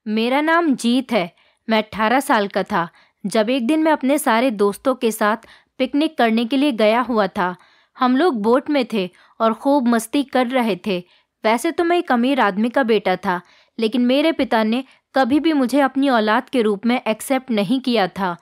मेरा नाम जीत है। मैं 18 साल का था जब एक दिन मैं अपने सारे दोस्तों के साथ पिकनिक करने के लिए गया हुआ था। हम लोग बोट में थे और खूब मस्ती कर रहे थे। वैसे तो मैं एक अमीर आदमी का बेटा था, लेकिन मेरे पिता ने कभी भी मुझे अपनी औलाद के रूप में एक्सेप्ट नहीं किया था।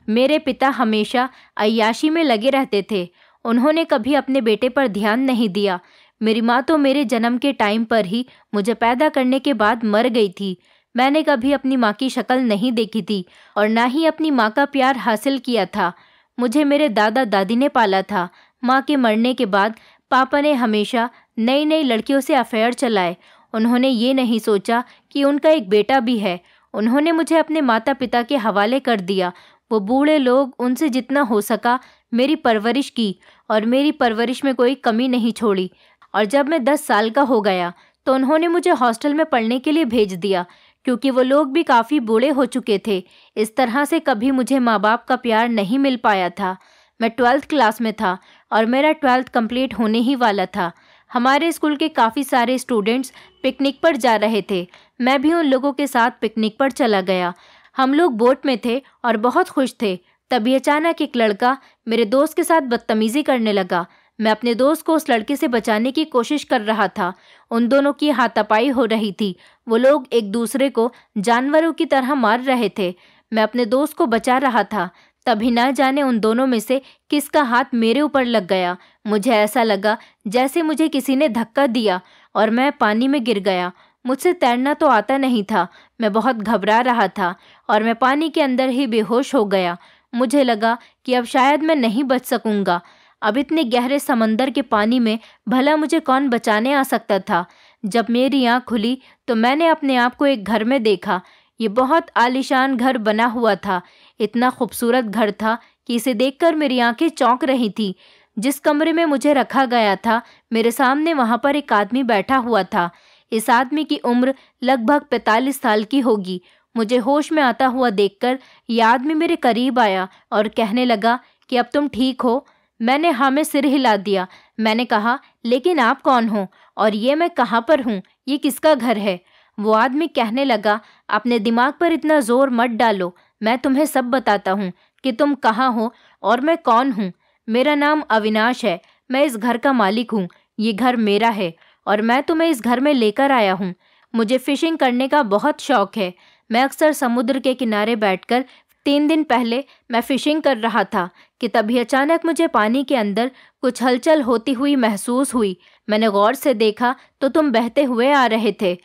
मेरे पिता हमेशा अय्याशी में लगे रहते थे। उन्होंने कभी अपने बेटे पर ध्यान नहीं दिया। मेरी माँ तो मेरे जन्म के टाइम पर ही मुझे पैदा करने के बाद मर गई थी। मैंने कभी अपनी माँ की शक्ल नहीं देखी थी और ना ही अपनी माँ का प्यार हासिल किया था। मुझे मेरे दादा दादी ने पाला था। माँ के मरने के बाद पापा ने हमेशा नई नई लड़कियों से अफेयर चलाए। उन्होंने ये नहीं सोचा कि उनका एक बेटा भी है। उन्होंने मुझे अपने माता पिता के हवाले कर दिया। वो बूढ़े लोग उनसे जितना हो सका मेरी परवरिश की और मेरी परवरिश में कोई कमी नहीं छोड़ी। और जब मैं 10 साल का हो गया तो उन्होंने मुझे हॉस्टल में पढ़ने के लिए भेज दिया, क्योंकि वो लोग भी काफ़ी बूढ़े हो चुके थे। इस तरह से कभी मुझे माँ बाप का प्यार नहीं मिल पाया था। मैं 12th क्लास में था और मेरा 12th कंप्लीट होने ही वाला था। हमारे स्कूल के काफ़ी सारे स्टूडेंट्स पिकनिक पर जा रहे थे। मैं भी उन लोगों के साथ पिकनिक पर चला गया। हम लोग बोट में थे और बहुत खुश थे। तभी अचानक एक लड़का मेरे दोस्त के साथ बदतमीज़ी करने लगा। मैं अपने दोस्त को उस लड़के से बचाने की कोशिश कर रहा था। उन दोनों की हाथापाई हो रही थी। वो लोग एक दूसरे को जानवरों की तरह मार रहे थे। मैं अपने दोस्त को बचा रहा था। तभी ना जाने उन दोनों में से किसका हाथ मेरे ऊपर लग गया। मुझे ऐसा लगा जैसे मुझे किसी ने धक्का दिया और मैं पानी में गिर गया। मुझसे तैरना तो आता नहीं था। मैं बहुत घबरा रहा था और मैं पानी के अंदर ही बेहोश हो गया। मुझे लगा कि अब शायद मैं नहीं बच सकूंगा। अब इतने गहरे समंदर के पानी में भला मुझे कौन बचाने आ सकता था। जब मेरी आँख खुली तो मैंने अपने आप को एक घर में देखा। ये बहुत आलीशान घर बना हुआ था। इतना खूबसूरत घर था कि इसे देखकर मेरी आंखें चौंक रही थी। जिस कमरे में मुझे रखा गया था, मेरे सामने वहाँ पर एक आदमी बैठा हुआ था। इस आदमी की उम्र लगभग 45 साल की होगी। मुझे होश में आता हुआ देखकर यह आदमी मेरे करीब आया और कहने लगा कि अब तुम ठीक हो। मैंने हाँ में सिर हिला दिया। मैंने कहा, लेकिन आप कौन हो और ये मैं कहाँ पर हूँ? ये किसका घर है? वो आदमी कहने लगा, अपने दिमाग पर इतना जोर मत डालो। मैं तुम्हें सब बताता हूँ कि तुम कहाँ हो और मैं कौन हूँ। मेरा नाम अविनाश है। मैं इस घर का मालिक हूँ। ये घर मेरा है और मैं तुम्हें इस घर में लेकर आया हूँ। मुझे फिशिंग करने का बहुत शौक है। मैं अक्सर समुद्र के किनारे बैठकर 3 दिन पहले मैं फिशिंग कर रहा था कि तभी अचानक मुझे पानी के अंदर कुछ हलचल होती हुई महसूस हुई। मैंने गौर से देखा तो तुम बहते हुए आ रहे थे।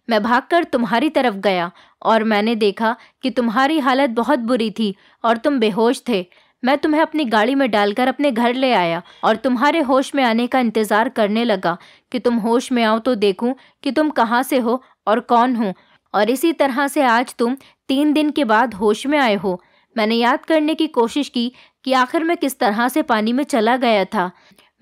मैं भागकर तुम्हारी तरफ गया और मैंने देखा कि तुम्हारी हालत बहुत बुरी थी और तुम बेहोश थे। मैं तुम्हें अपनी गाड़ी में डालकर अपने घर ले आया और तुम्हारे होश में आने का इंतज़ार करने लगा कि तुम होश में आओ तो देखूं कि तुम कहाँ से हो और कौन हो। और इसी तरह से आज तुम 3 दिन के बाद होश में आए हो। मैंने याद करने की कोशिश की कि आखिर मैं किस तरह से पानी में चला गया था।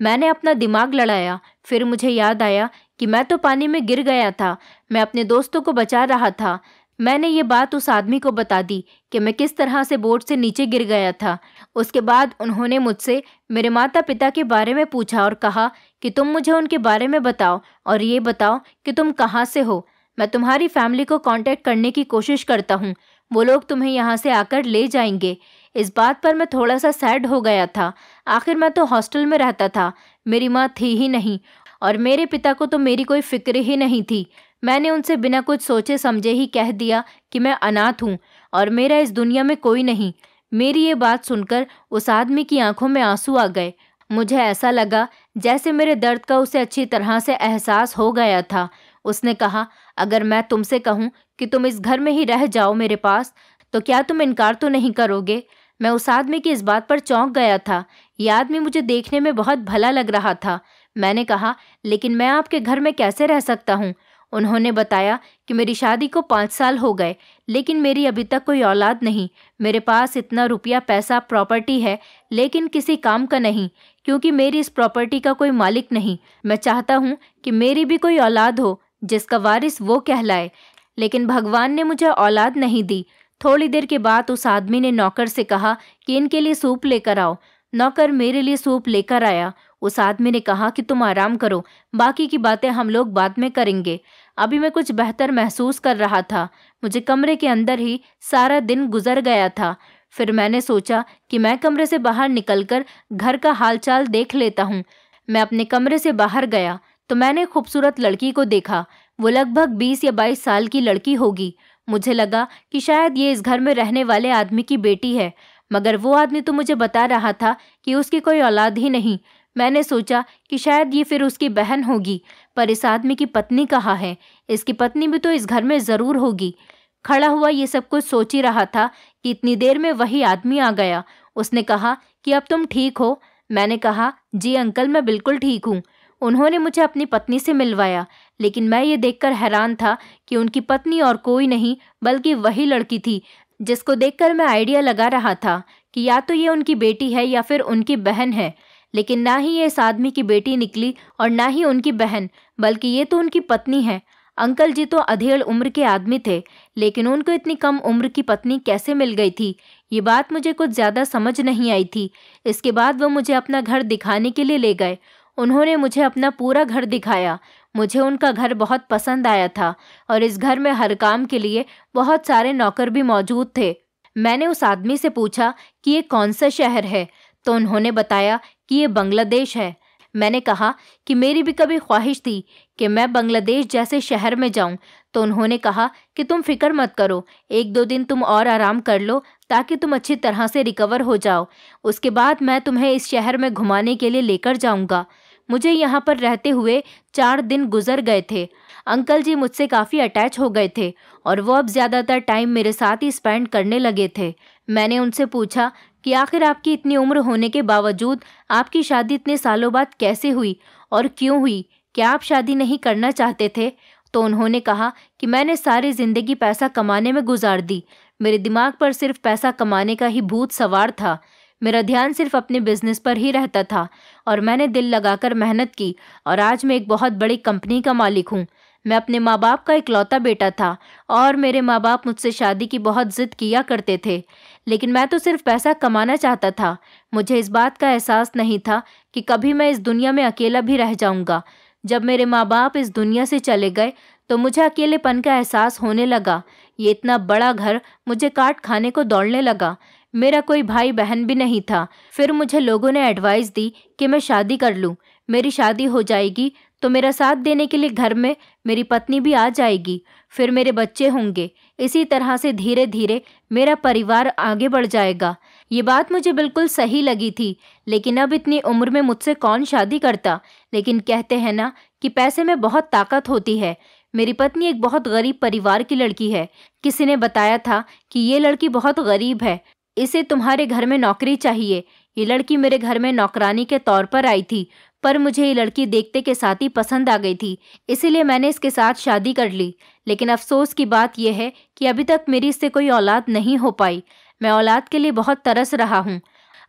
मैंने अपना दिमाग लड़ाया। फिर मुझे याद आया कि मैं तो पानी में गिर गया था। मैं अपने दोस्तों को बचा रहा था। मैंने ये बात उस आदमी को बता दी कि मैं किस तरह से बोट से नीचे गिर गया था। उसके बाद उन्होंने मुझसे मेरे माता पिता के बारे में पूछा और कहा कि तुम मुझे उनके बारे में बताओ और ये बताओ कि तुम कहाँ से हो। मैं तुम्हारी फैमिली को कांटेक्ट करने की कोशिश करता हूँ। वो लोग तुम्हें यहाँ से आकर ले जाएंगे। इस बात पर मैं थोड़ा सा सैड हो गया था। आखिर मैं तो हॉस्टल में रहता था। मेरी माँ थी ही नहीं और मेरे पिता को तो मेरी कोई फिक्र ही नहीं थी। मैंने उनसे बिना कुछ सोचे समझे ही कह दिया कि मैं अनाथ हूँ और मेरा इस दुनिया में कोई नहीं। मेरी ये बात सुनकर उस आदमी की आंखों में आंसू आ गए। मुझे ऐसा लगा जैसे मेरे दर्द का उसे अच्छी तरह से एहसास हो गया था। उसने कहा, अगर मैं तुमसे कहूँ कि तुम इस घर में ही रह जाओ मेरे पास, तो क्या तुम इनकार तो नहीं करोगे? मैं उस आदमी की इस बात पर चौंक गया था। यह आदमी मुझे देखने में बहुत भला लग रहा था। मैंने कहा, लेकिन मैं आपके घर में कैसे रह सकता हूँ? उन्होंने बताया कि मेरी शादी को 5 साल हो गए, लेकिन मेरी अभी तक कोई औलाद नहीं। मेरे पास इतना रुपया पैसा प्रॉपर्टी है, लेकिन किसी काम का नहीं, क्योंकि मेरी इस प्रॉपर्टी का कोई मालिक नहीं। मैं चाहता हूँ कि मेरी भी कोई औलाद हो जिसका वारिस वो कहलाए, लेकिन भगवान ने मुझे औलाद नहीं दी। थोड़ी देर के बाद उस आदमी ने नौकर से कहा कि इनके लिए सूप लेकर आओ। नौकर मेरे लिए सूप लेकर आया। उस आदमी ने कहा कि तुम आराम करो, बाकी की बातें हम लोग बाद में करेंगे। अभी मैं कुछ बेहतर महसूस कर रहा था। मुझे कमरे के अंदर ही सारा दिन गुजर गया था। फिर मैंने सोचा कि मैं कमरे से बाहर निकलकर घर का हालचाल देख लेता हूँ। मैं अपने कमरे से बाहर गया तो मैंने एक खूबसूरत लड़की को देखा। वो लगभग 20 या 22 साल की लड़की होगी। मुझे लगा कि शायद ये इस घर में रहने वाले आदमी की बेटी है, मगर वो आदमी तो मुझे बता रहा था कि उसकी कोई औलाद ही नहीं। मैंने सोचा कि शायद ये फिर उसकी बहन होगी, पर इस आदमी की पत्नी कहाँ है? इसकी पत्नी भी तो इस घर में ज़रूर होगी। खड़ा हुआ ये सब कुछ सोच ही रहा था कि इतनी देर में वही आदमी आ गया। उसने कहा कि अब तुम ठीक हो? मैंने कहा, जी अंकल, मैं बिल्कुल ठीक हूँ। उन्होंने मुझे अपनी पत्नी से मिलवाया, लेकिन मैं ये देखकर हैरान था कि उनकी पत्नी और कोई नहीं बल्कि वही लड़की थी जिसको देखकर मैं आइडिया लगा रहा था कि या तो ये उनकी बेटी है या फिर उनकी बहन है। लेकिन ना ही ये इस आदमी की बेटी निकली और ना ही उनकी बहन, बल्कि ये तो उनकी पत्नी है। अंकल जी तो अधेड़ उम्र के आदमी थे, लेकिन उनको इतनी कम उम्र की पत्नी कैसे मिल गई थी? ये बात मुझे कुछ ज़्यादा समझ नहीं आई थी। इसके बाद वो मुझे अपना घर दिखाने के लिए ले गए। उन्होंने मुझे अपना पूरा घर दिखाया। मुझे उनका घर बहुत पसंद आया था और इस घर में हर काम के लिए बहुत सारे नौकर भी मौजूद थे। मैंने उस आदमी से पूछा कि ये कौन सा शहर है, तो उन्होंने बताया कि ये बांग्लादेश है। मैंने कहा कि मेरी भी कभी ख्वाहिश थी कि मैं बांग्लादेश जैसे शहर में जाऊं, तो उन्होंने कहा कि तुम फिक्र मत करो, 1-2 दिन तुम और आराम कर लो ताकि तुम अच्छी तरह से रिकवर हो जाओ। उसके बाद मैं तुम्हें इस शहर में घुमाने के लिए लेकर जाऊंगा। मुझे यहाँ पर रहते हुए 4 दिन गुजर गए थे। अंकल जी मुझसे काफ़ी अटैच हो गए थे और वो अब ज़्यादातर टाइम मेरे साथ ही स्पेंड करने लगे थे। मैंने उनसे पूछा कि आखिर आपकी इतनी उम्र होने के बावजूद आपकी शादी इतने सालों बाद कैसे हुई और क्यों हुई? क्या आप शादी नहीं करना चाहते थे? तो उन्होंने कहा कि मैंने सारी ज़िंदगी पैसा कमाने में गुजार दी। मेरे दिमाग पर सिर्फ पैसा कमाने का ही भूत सवार था। मेरा ध्यान सिर्फ अपने बिजनेस पर ही रहता था और मैंने दिल लगाकर मेहनत की और आज मैं एक बहुत बड़ी कंपनी का मालिक हूँ। मैं अपने माँ बाप का इकलौता बेटा था और मेरे माँ बाप मुझसे शादी की बहुत जिद किया करते थे, लेकिन मैं तो सिर्फ पैसा कमाना चाहता था। मुझे इस बात का एहसास नहीं था कि कभी मैं इस दुनिया में अकेला भी रह जाऊंगा। जब मेरे माँ बाप इस दुनिया से चले गए तो मुझे अकेलेपन का एहसास होने लगा। ये इतना बड़ा घर मुझे काट खाने को दौड़ने लगा। मेरा कोई भाई बहन भी नहीं था। फिर मुझे लोगों ने एडवाइस दी कि मैं शादी कर लूँ। मेरी शादी हो जाएगी तो मेरा साथ देने के लिए घर में मेरी पत्नी भी आ जाएगी, फिर मेरे बच्चे होंगे। इसी तरह से धीरे धीरे मेरा परिवार आगे बढ़ जाएगा। ये बात मुझे बिल्कुल सही लगी थी, लेकिन अब इतनी उम्र में मुझसे कौन शादी करता? लेकिन कहते हैं ना कि पैसे में बहुत ताकत होती है। मेरी पत्नी एक बहुत गरीब परिवार की लड़की है। किसी ने बताया था कि ये लड़की बहुत गरीब है, इसे तुम्हारे घर में नौकरी चाहिए। ये लड़की मेरे घर में नौकरानी के तौर पर आई थी, पर मुझे ये लड़की देखते के साथ ही पसंद आ गई थी, इसीलिए मैंने इसके साथ शादी कर ली। लेकिन अफसोस की बात यह है कि अभी तक मेरी इससे कोई औलाद नहीं हो पाई। मैं औलाद के लिए बहुत तरस रहा हूँ।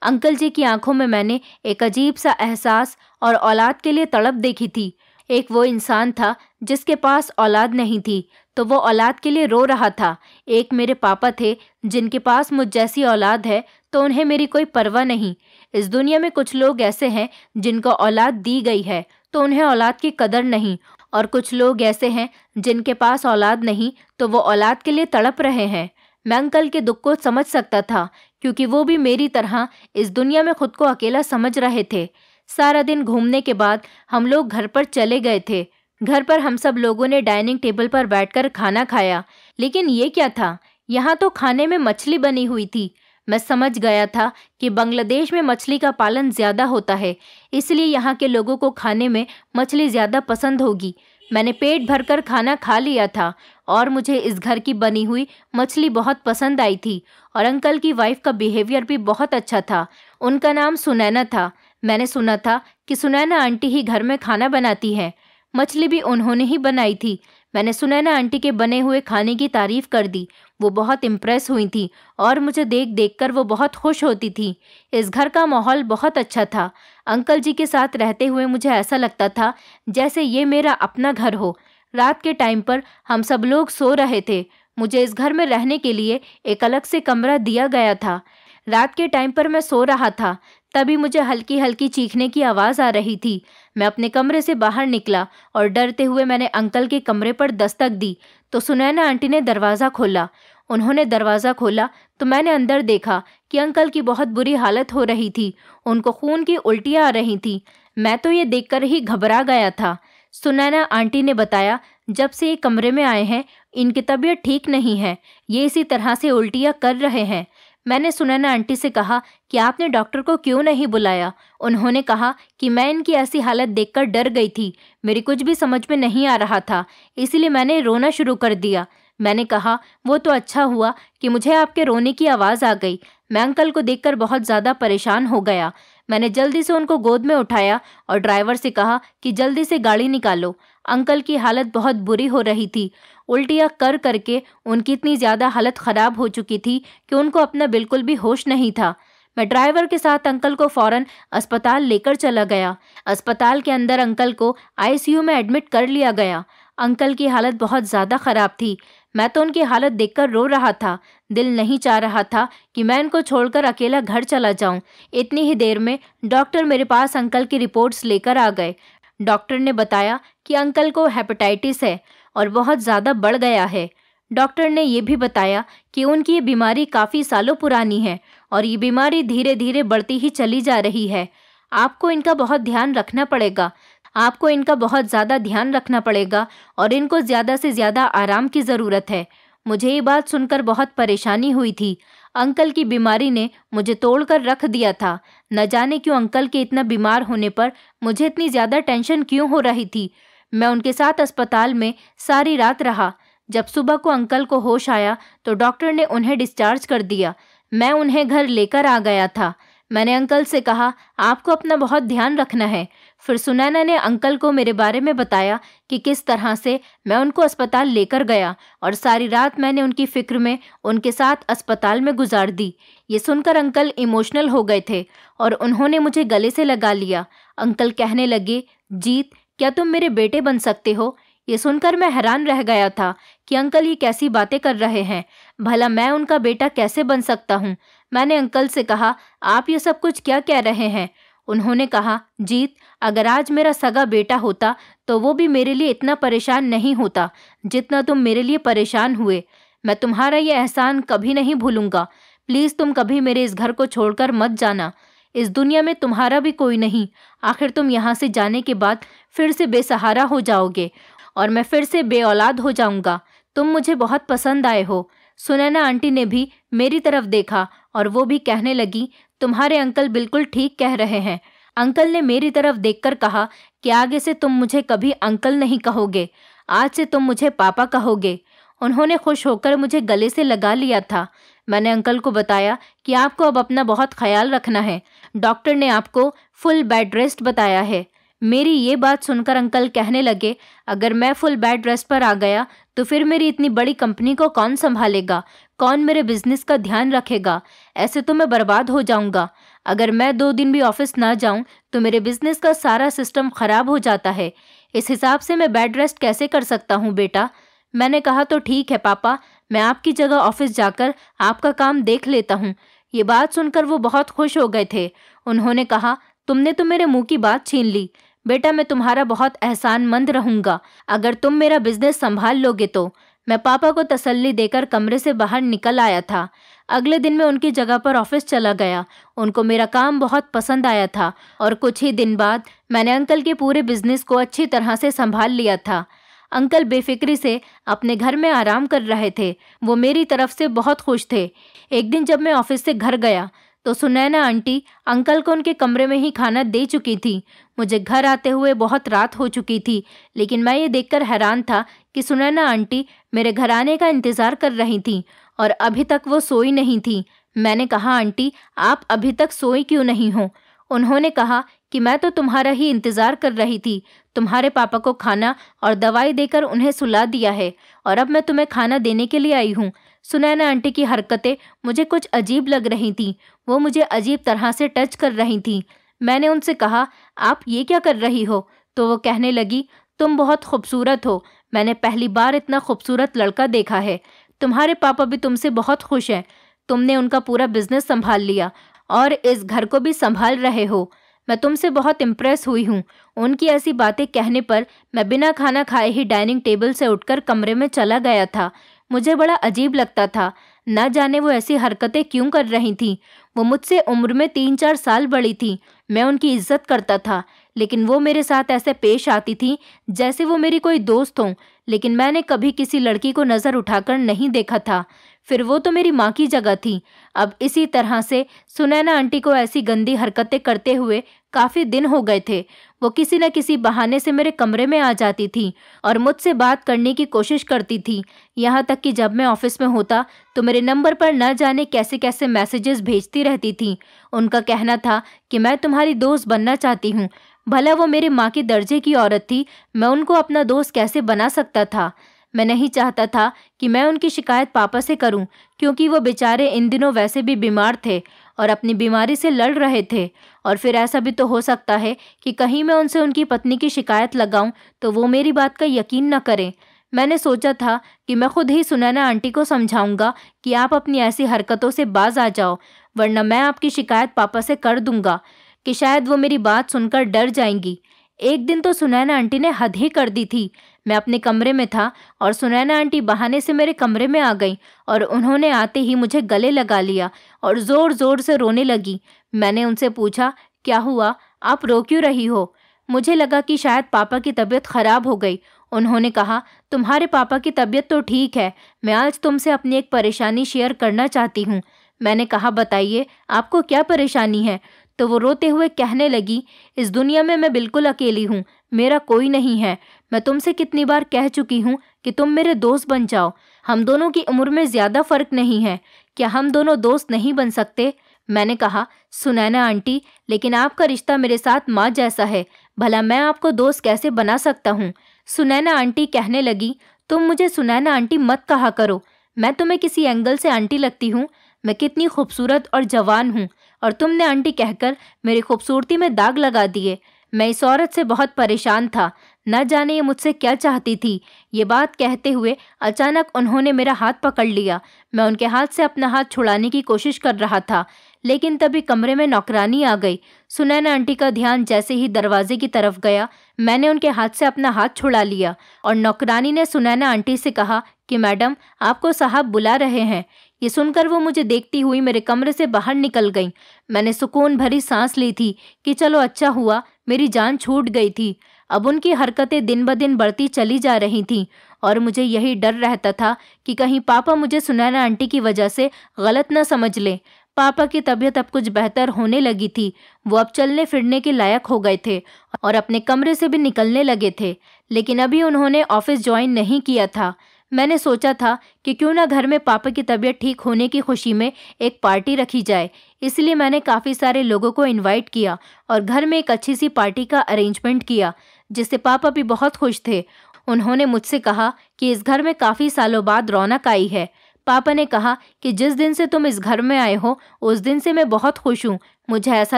अंकल जी की आंखों में मैंने एक अजीब सा एहसास और औलाद के लिए तड़प देखी थी। एक वो इंसान था जिसके पास औलाद नहीं थी, तो वो औलाद के लिए रो रहा था। एक मेरे पापा थे जिनके पास मुझ जैसी औलाद है, तो उन्हें मेरी कोई परवाह नहीं। इस दुनिया में कुछ लोग ऐसे हैं जिनको औलाद दी गई है तो उन्हें औलाद की कदर नहीं, और कुछ लोग ऐसे हैं जिनके पास औलाद नहीं तो वो औलाद के लिए तड़प रहे हैं। मैं अंकल के दुख को समझ सकता था, क्योंकि वो भी मेरी तरह इस दुनिया में खुद को अकेला समझ रहे थे। सारा दिन घूमने के बाद हम लोग घर पर चले गए थे। घर पर हम सब लोगों ने डाइनिंग टेबल पर बैठकर खाना खाया। लेकिन ये क्या था? यहाँ तो खाने में मछली बनी हुई थी। मैं समझ गया था कि बांग्लादेश में मछली का पालन ज़्यादा होता है, इसलिए यहाँ के लोगों को खाने में मछली ज़्यादा पसंद होगी। मैंने पेट भरकर खाना खा लिया था और मुझे इस घर की बनी हुई मछली बहुत पसंद आई थी। और अंकल की वाइफ का बिहेवियर भी बहुत अच्छा था। उनका नाम सुनैना था। मैंने सुना था कि सुनैना आंटी ही घर में खाना बनाती हैं। मछली भी उन्होंने ही बनाई थी। मैंने सुनैना आंटी के बने हुए खाने की तारीफ कर दी। वो बहुत इम्प्रेस हुई थी और मुझे देख देखकर वो बहुत खुश होती थी। इस घर का माहौल बहुत अच्छा था। अंकल जी के साथ रहते हुए मुझे ऐसा लगता था जैसे ये मेरा अपना घर हो। रात के टाइम पर हम सब लोग सो रहे थे। मुझे इस घर में रहने के लिए एक अलग से कमरा दिया गया था। रात के टाइम पर मैं सो रहा था तभी मुझे हल्की हल्की चीखने की आवाज़ आ रही थी। मैं अपने कमरे से बाहर निकला और डरते हुए मैंने अंकल के कमरे पर दस्तक दी तो सुनैना आंटी ने दरवाज़ा खोला। उन्होंने दरवाज़ा खोला तो मैंने अंदर देखा कि अंकल की बहुत बुरी हालत हो रही थी। उनको खून की उल्टियाँ आ रही थीं। मैं तो ये देखकर ही घबरा गया था। सुनैना आंटी ने बताया, जब से ये कमरे में आए हैं इनकी तबीयत ठीक नहीं है, ये इसी तरह से उल्टियाँ कर रहे हैं। मैंने सुनैना आंटी से कहा कि आपने डॉक्टर को क्यों नहीं बुलाया। उन्होंने कहा कि मैं इनकी ऐसी हालत देखकर डर गई थी, मेरी कुछ भी समझ में नहीं आ रहा था, इसलिए मैंने रोना शुरू कर दिया। मैंने कहा, वो तो अच्छा हुआ कि मुझे आपके रोने की आवाज़ आ गई। मैं अंकल को देखकर बहुत ज़्यादा परेशान हो गया। मैंने जल्दी से उनको गोद में उठाया और ड्राइवर से कहा कि जल्दी से गाड़ी निकालो। अंकल की हालत बहुत बुरी हो रही थी। उल्टियाँ कर करके उनकी इतनी ज़्यादा हालत ख़राब हो चुकी थी कि उनको अपना बिल्कुल भी होश नहीं था। मैं ड्राइवर के साथ अंकल को फ़ौरन अस्पताल लेकर चला गया। अस्पताल के अंदर अंकल को आईसीयू में एडमिट कर लिया गया। अंकल की हालत बहुत ज़्यादा ख़राब थी। मैं तो उनकी हालत देखकर रो रहा था। दिल नहीं चाह रहा था कि मैं इनको छोड़कर अकेला घर चला जाऊं। इतनी ही देर में डॉक्टर मेरे पास अंकल की रिपोर्ट्स लेकर आ गए। डॉक्टर ने बताया कि अंकल को हेपेटाइटिस है और बहुत ज़्यादा बढ़ गया है। डॉक्टर ने ये भी बताया कि उनकी ये बीमारी काफ़ी सालों पुरानी है और ये बीमारी धीरे धीरे बढ़ती ही चली जा रही है। आपको इनका बहुत ध्यान रखना पड़ेगा। आपको इनका बहुत ज़्यादा ध्यान रखना पड़ेगा और इनको ज़्यादा से ज़्यादा आराम की ज़रूरत है। मुझे ये बात सुनकर बहुत परेशानी हुई थी। अंकल की बीमारी ने मुझे तोड़कर रख दिया था। न जाने क्यों अंकल के इतना बीमार होने पर मुझे इतनी ज़्यादा टेंशन क्यों हो रही थी। मैं उनके साथ अस्पताल में सारी रात रहा। जब सुबह को अंकल को होश आया तो डॉक्टर ने उन्हें डिस्चार्ज कर दिया। मैं उन्हें घर लेकर आ गया था। मैंने अंकल से कहा, आपको अपना बहुत ध्यान रखना है। फिर सुनैना ने अंकल को मेरे बारे में बताया कि किस तरह से मैं उनको अस्पताल लेकर गया और सारी रात मैंने उनकी फ़िक्र में उनके साथ अस्पताल में गुजार दी। ये सुनकर अंकल इमोशनल हो गए थे और उन्होंने मुझे गले से लगा लिया। अंकल कहने लगे, जीत, क्या तुम मेरे बेटे बन सकते हो? ये सुनकर मैं हैरान रह गया था कि अंकल ये कैसी बातें कर रहे हैं। भला मैं उनका बेटा कैसे बन सकता हूँ? मैंने अंकल से कहा, आप ये सब कुछ क्या कह रहे हैं? उन्होंने कहा, जीत, अगर आज मेरा सगा बेटा होता तो वो भी मेरे लिए इतना परेशान नहीं होता जितना तुम मेरे लिए परेशान हुए। मैं तुम्हारा ये एहसान कभी नहीं भूलूंगा। प्लीज़ तुम कभी मेरे इस घर को छोड़कर मत जाना। इस दुनिया में तुम्हारा भी कोई नहीं। आखिर तुम यहाँ से जाने के बाद फिर से बेसहारा हो जाओगे और मैं फिर से बेऔलाद हो जाऊंगा। तुम मुझे बहुत पसंद आए हो। सुनैना आंटी ने भी मेरी तरफ देखा और वो भी कहने लगी, तुम्हारे अंकल बिल्कुल ठीक कह रहे हैं। अंकल ने मेरी तरफ देखकर कहा कि आगे से तुम मुझे कभी अंकल नहीं कहोगे, आज से तुम मुझे पापा कहोगे। उन्होंने खुश होकर मुझे गले से लगा लिया था। मैंने अंकल को बताया कि आपको अब अपना बहुत ख्याल रखना है। डॉक्टर ने आपको फुल बेड रेस्ट बताया है। मेरी ये बात सुनकर अंकल कहने लगे, अगर मैं फुल बेड रेस्ट पर आ गया तो फिर मेरी इतनी बड़ी कंपनी को कौन संभालेगा? कौन मेरे बिजनेस का ध्यान रखेगा? ऐसे तो मैं बर्बाद हो जाऊंगा। अगर मैं 2 दिन भी ऑफिस ना जाऊं तो मेरे बिजनेस का सारा सिस्टम खराब हो जाता है। इस हिसाब से मैं बेड रेस्ट कैसे कर सकता हूं बेटा? मैंने कहा, तो ठीक है पापा, मैं आपकी जगह ऑफिस जाकर आपका काम देख लेता हूँ। ये बात सुनकर वो बहुत खुश हो गए थे। उन्होंने कहा, तुमने तो मेरे मुंह की बात छीन ली। बेटा, मैं तुम्हारा बहुत एहसानमंद रहूंगा अगर तुम मेरा बिजनेस संभाल लोगे तो। मैं पापा को तसल्ली देकर कमरे से बाहर निकल आया था। अगले दिन मैं उनकी जगह पर ऑफिस चला गया। उनको मेरा काम बहुत पसंद आया था और कुछ ही दिन बाद मैंने अंकल के पूरे बिजनेस को अच्छी तरह से संभाल लिया था। अंकल बेफिक्री से अपने घर में आराम कर रहे थे। वो मेरी तरफ से बहुत खुश थे। एक दिन जब मैं ऑफिस से घर गया तो सुनैना आंटी अंकल को उनके कमरे में ही खाना दे चुकी थी। मुझे घर आते हुए बहुत रात हो चुकी थी, लेकिन मैं ये देखकर हैरान था कि सुनैना आंटी मेरे घर आने का इंतज़ार कर रही थीं और अभी तक वो सोई नहीं थी। मैंने कहा, आंटी, आप अभी तक सोई क्यों नहीं हो? उन्होंने कहा कि मैं तो तुम्हारा ही इंतज़ार कर रही थी। तुम्हारे पापा को खाना और दवाई देकर उन्हें सुला दिया है और अब मैं तुम्हें खाना देने के लिए आई हूँ। सुनैना आंटी की हरकतें मुझे कुछ अजीब लग रही थीं। वो मुझे अजीब तरह से टच कर रही थीं। मैंने उनसे कहा, आप ये क्या कर रही हो? तो वो कहने लगी, तुम बहुत खूबसूरत हो। मैंने पहली बार इतना खूबसूरत लड़का देखा है। तुम्हारे पापा भी तुमसे बहुत खुश हैं। तुमने उनका पूरा बिजनेस संभाल लिया और इस घर को भी संभाल रहे हो। मैं तुमसे बहुत इम्प्रेस हुई हूँ। उनकी ऐसी बातें कहने पर मैं बिना खाना खाए ही डाइनिंग टेबल से उठकर कमरे में चला गया था। मुझे बड़ा अजीब लगता था, न जाने वो ऐसी हरकतें क्यों कर रही थीं। वो मुझसे उम्र में 3-4 साल बड़ी थी। मैं उनकी इज्जत करता था, लेकिन वो मेरे साथ ऐसे पेश आती थी जैसे वो मेरी कोई दोस्त हो। लेकिन मैंने कभी किसी लड़की को नज़र उठाकर नहीं देखा था। फिर वो तो मेरी माँ की जगह थी। अब इसी तरह से सुनैना आंटी को ऐसी गंदी हरकतें करते हुए काफ़ी दिन हो गए थे। वो किसी न किसी बहाने से मेरे कमरे में आ जाती थी और मुझसे बात करने की कोशिश करती थी। यहाँ तक कि जब मैं ऑफिस में होता तो मेरे नंबर पर न जाने कैसे कैसे मैसेजेस भेजती रहती थी। उनका कहना था कि मैं तुम्हारी दोस्त बनना चाहती हूँ। भला वो मेरे माँ के दर्जे की औरत थी, मैं उनको अपना दोस्त कैसे बना सकता था। मैं नहीं चाहता था कि मैं उनकी शिकायत पापा से करूं, क्योंकि वो बेचारे इन दिनों वैसे भी बीमार थे और अपनी बीमारी से लड़ रहे थे। और फिर ऐसा भी तो हो सकता है कि कहीं मैं उनसे उनकी पत्नी की शिकायत लगाऊं तो वो मेरी बात का यकीन न करें। मैंने सोचा था कि मैं खुद ही सुनैना आंटी को समझाऊंगा कि आप अपनी ऐसी हरकतों से बाज आ जाओ, वरना मैं आपकी शिकायत पापा से कर दूंगा, कि शायद वो मेरी बात सुनकर डर जाएंगी। एक दिन तो सुनैना आंटी ने हद ही कर दी थी। मैं अपने कमरे में था और सुनैना आंटी बहाने से मेरे कमरे में आ गई और उन्होंने आते ही मुझे गले लगा लिया और ज़ोर ज़ोर से रोने लगी। मैंने उनसे पूछा, क्या हुआ, आप रो क्यों रही हो? मुझे लगा कि शायद पापा की तबीयत खराब हो गई। उन्होंने कहा, तुम्हारे पापा की तबीयत तो ठीक है, मैं आज तुमसे अपनी एक परेशानी शेयर करना चाहती हूँ। मैंने कहा, बताइए, आपको क्या परेशानी है? तो वो रोते हुए कहने लगी, इस दुनिया में मैं बिल्कुल अकेली हूँ, मेरा कोई नहीं है। मैं तुमसे कितनी बार कह चुकी हूँ कि तुम मेरे दोस्त बन जाओ। हम दोनों की उम्र में ज़्यादा फर्क नहीं है, क्या हम दोनों दोस्त नहीं बन सकते? मैंने कहा, सुनैना आंटी, लेकिन आपका रिश्ता मेरे साथ माँ जैसा है, भला मैं आपको दोस्त कैसे बना सकता हूँ? सुनैना आंटी कहने लगी, तुम मुझे सुनैना आंटी मत कहा करो। मैं तुम्हें किसी एंगल से आंटी लगती हूँ? मैं कितनी खूबसूरत और जवान हूँ, और तुमने आंटी कहकर मेरी खूबसूरती में दाग लगा दिए। मैं इस औरत से बहुत परेशान था, न जाने ये मुझसे क्या चाहती थी। ये बात कहते हुए अचानक उन्होंने मेरा हाथ पकड़ लिया। मैं उनके हाथ से अपना हाथ छुड़ाने की कोशिश कर रहा था, लेकिन तभी कमरे में नौकरानी आ गई। सुनैना आंटी का ध्यान जैसे ही दरवाजे की तरफ गया, मैंने उनके हाथ से अपना हाथ छुड़ा लिया और नौकरानी ने सुनैना आंटी से कहा कि मैडम, आपको साहब बुला रहे हैं। ये सुनकर वो मुझे देखती हुई मेरे कमरे से बाहर निकल गई। मैंने सुकून भरी सांस ली थी कि चलो अच्छा हुआ, मेरी जान छूट गई थी। अब उनकी हरकतें दिन ब दिन बढ़ती चली जा रही थीं और मुझे यही डर रहता था कि कहीं पापा मुझे सुनैना आंटी की वजह से गलत न समझ लें। पापा की तबीयत अब कुछ बेहतर होने लगी थी। वो अब चलने फिरने के लायक हो गए थे और अपने कमरे से भी निकलने लगे थे, लेकिन अभी उन्होंने ऑफिस ज्वाइन नहीं किया था। मैंने सोचा था कि क्यों ना घर में पापा की तबीयत ठीक होने की खुशी में एक पार्टी रखी जाए, इसलिए मैंने काफ़ी सारे लोगों को इनवाइट किया और घर में एक अच्छी सी पार्टी का अरेंजमेंट किया, जिससे पापा भी बहुत खुश थे। उन्होंने मुझसे कहा कि इस घर में काफ़ी सालों बाद रौनक आई है। पापा ने कहा कि जिस दिन से तुम इस घर में आए हो, उस दिन से मैं बहुत खुश हूँ। मुझे ऐसा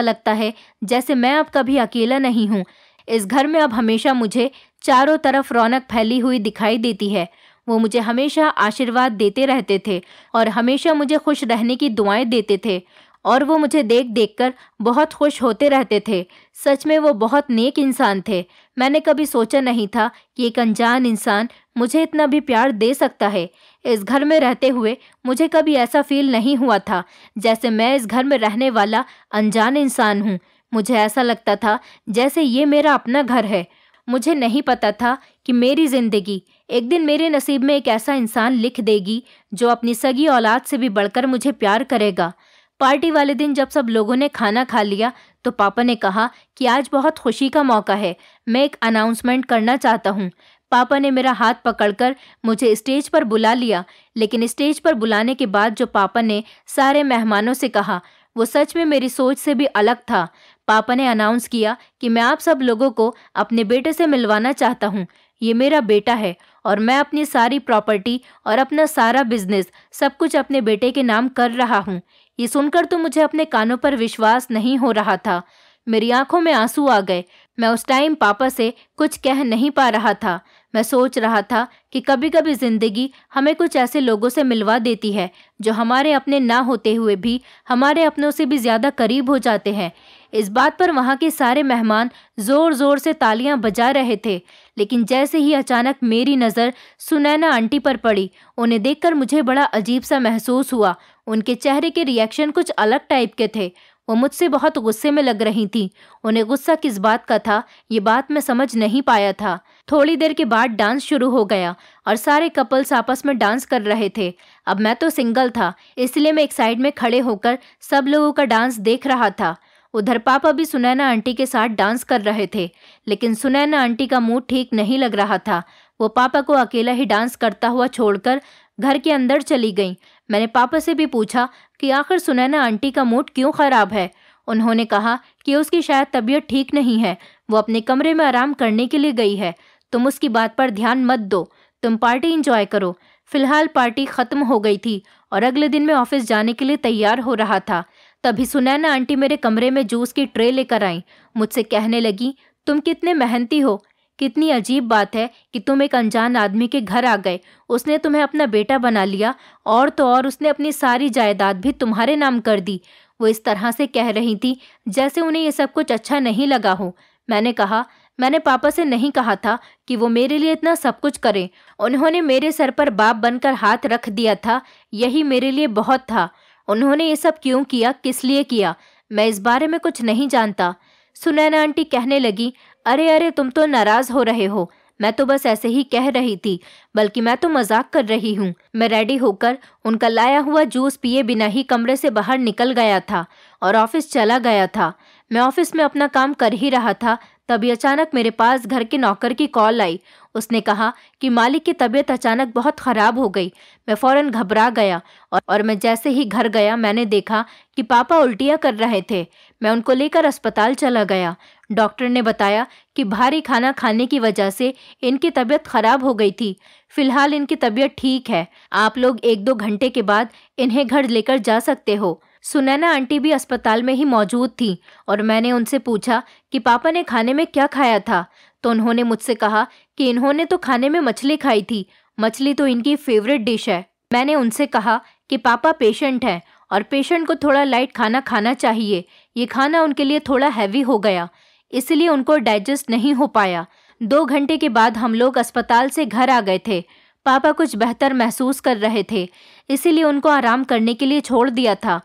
लगता है जैसे मैं अब कभी अकेला नहीं हूँ। इस घर में अब हमेशा मुझे चारों तरफ रौनक फैली हुई दिखाई देती है। वो मुझे हमेशा आशीर्वाद देते रहते थे और हमेशा मुझे खुश रहने की दुआएं देते थे, और वो मुझे देख देख कर बहुत खुश होते रहते थे। सच में वो बहुत नेक इंसान थे। मैंने कभी सोचा नहीं था कि एक अनजान इंसान मुझे इतना भी प्यार दे सकता है। इस घर में रहते हुए मुझे कभी ऐसा फील नहीं हुआ था जैसे मैं इस घर में रहने वाला अनजान इंसान हूँ। मुझे ऐसा लगता था जैसे ये मेरा अपना घर है। मुझे नहीं पता था कि मेरी ज़िंदगी एक दिन मेरे नसीब में एक ऐसा इंसान लिख देगी जो अपनी सगी औलाद से भी बढ़कर मुझे प्यार करेगा। पार्टी वाले दिन जब सब लोगों ने खाना खा लिया तो पापा ने कहा कि आज बहुत खुशी का मौका है, मैं एक अनाउंसमेंट करना चाहता हूँ। पापा ने मेरा हाथ पकड़कर मुझे स्टेज पर बुला लिया, लेकिन स्टेज पर बुलाने के बाद जो पापा ने सारे मेहमानों से कहा वो सच में मेरी सोच से भी अलग था। पापा ने अनाउंस किया कि मैं आप सब लोगों को अपने बेटे से मिलवाना चाहता हूँ। ये मेरा बेटा है और मैं अपनी सारी प्रॉपर्टी और अपना सारा बिजनेस सब कुछ अपने बेटे के नाम कर रहा हूँ। ये सुनकर तो मुझे अपने कानों पर विश्वास नहीं हो रहा था। मेरी आंखों में आंसू आ गए। मैं उस टाइम पापा से कुछ कह नहीं पा रहा था। मैं सोच रहा था कि कभी कभी ज़िंदगी हमें कुछ ऐसे लोगों से मिलवा देती है जो हमारे अपने ना होते हुए भी हमारे अपनों से भी ज़्यादा करीब हो जाते हैं। इस बात पर वहाँ के सारे मेहमान ज़ोर ज़ोर से तालियां बजा रहे थे, लेकिन जैसे ही अचानक मेरी नज़र सुनैना आंटी पर पड़ी, उन्हें देखकर मुझे बड़ा अजीब सा महसूस हुआ। उनके चेहरे के रिएक्शन कुछ अलग टाइप के थे। वो मुझसे बहुत गुस्से में लग रही थी। उन्हें गुस्सा किस बात का था, ये बात मैं समझ नहीं पाया था। थोड़ी देर के बाद डांस शुरू हो गया और सारे कपल्स आपस में डांस कर रहे थे। अब मैं तो सिंगल था, इसलिए मैं एक साइड में खड़े होकर सब लोगों का डांस देख रहा था। उधर पापा भी सुनैना आंटी के साथ डांस कर रहे थे, लेकिन सुनैना आंटी का मूड ठीक नहीं लग रहा था। वो पापा को अकेला ही डांस करता हुआ छोड़कर घर के अंदर चली गई। मैंने पापा से भी पूछा कि आखिर सुनैना आंटी का मूड क्यों खराब है। उन्होंने कहा कि उसकी शायद तबीयत ठीक नहीं है, वो अपने कमरे में आराम करने के लिए गई है। तुम उसकी बात पर ध्यान मत दो, तुम पार्टी एंजॉय करो। फिलहाल पार्टी खत्म हो गई थी और अगले दिन मैं ऑफिस जाने के लिए तैयार हो रहा था। तभी सुनैना आंटी मेरे कमरे में जूस की ट्रे लेकर आई। मुझसे कहने लगी, तुम कितने मेहनती हो। कितनी अजीब बात है कि तुम एक अनजान आदमी के घर आ गए, उसने तुम्हें अपना बेटा बना लिया और तो और उसने अपनी सारी जायदाद भी तुम्हारे नाम कर दी। वो इस तरह से कह रही थी जैसे उन्हें ये सब कुछ अच्छा नहीं लगा हो। मैंने कहा, मैंने पापा से नहीं कहा था कि वो मेरे लिए इतना सब कुछ करें। उन्होंने मेरे सर पर बाप बनकर हाथ रख दिया था, यही मेरे लिए बहुत था। उन्होंने ये सब क्यों किया, किस लिए किया, मैं इस बारे में कुछ नहीं जानता। सुनैना आंटी कहने लगी, अरे अरे तुम तो नाराज हो रहे हो, मैं तो बस ऐसे ही कह रही थी, बल्कि मैं तो मजाक कर रही हूँ। मैं रेडी होकर उनका लाया हुआ जूस पिए बिना ही कमरे से बाहर निकल गया था और ऑफिस चला गया था। मैं ऑफिस में अपना काम कर ही रहा था, तभी अचानक मेरे पास घर के नौकर की कॉल आई। उसने कहा कि मालिक की तबीयत अचानक बहुत ख़राब हो गई। मैं फ़ौरन घबरा गया और मैं जैसे ही घर गया मैंने देखा कि पापा उल्टियाँ कर रहे थे। मैं उनको लेकर अस्पताल चला गया। डॉक्टर ने बताया कि भारी खाना खाने की वजह से इनकी तबीयत ख़राब हो गई थी। फिलहाल इनकी तबीयत ठीक है, आप लोग 1-2 घंटे के बाद इन्हें घर लेकर जा सकते हो। सुनैना आंटी भी अस्पताल में ही मौजूद थी और मैंने उनसे पूछा कि पापा ने खाने में क्या खाया था, तो उन्होंने मुझसे कहा कि इन्होंने तो खाने में मछली खाई थी। मछली तो इनकी फेवरेट डिश है। मैंने उनसे कहा कि पापा पेशेंट हैं और पेशेंट को थोड़ा लाइट खाना खाना चाहिए। ये खाना उनके लिए थोड़ा हैवी हो गया, इसलिए उनको डाइजेस्ट नहीं हो पाया। 2 घंटे के बाद हम लोग अस्पताल से घर आ गए थे। पापा कुछ बेहतर महसूस कर रहे थे, इसीलिए उनको आराम करने के लिए छोड़ दिया था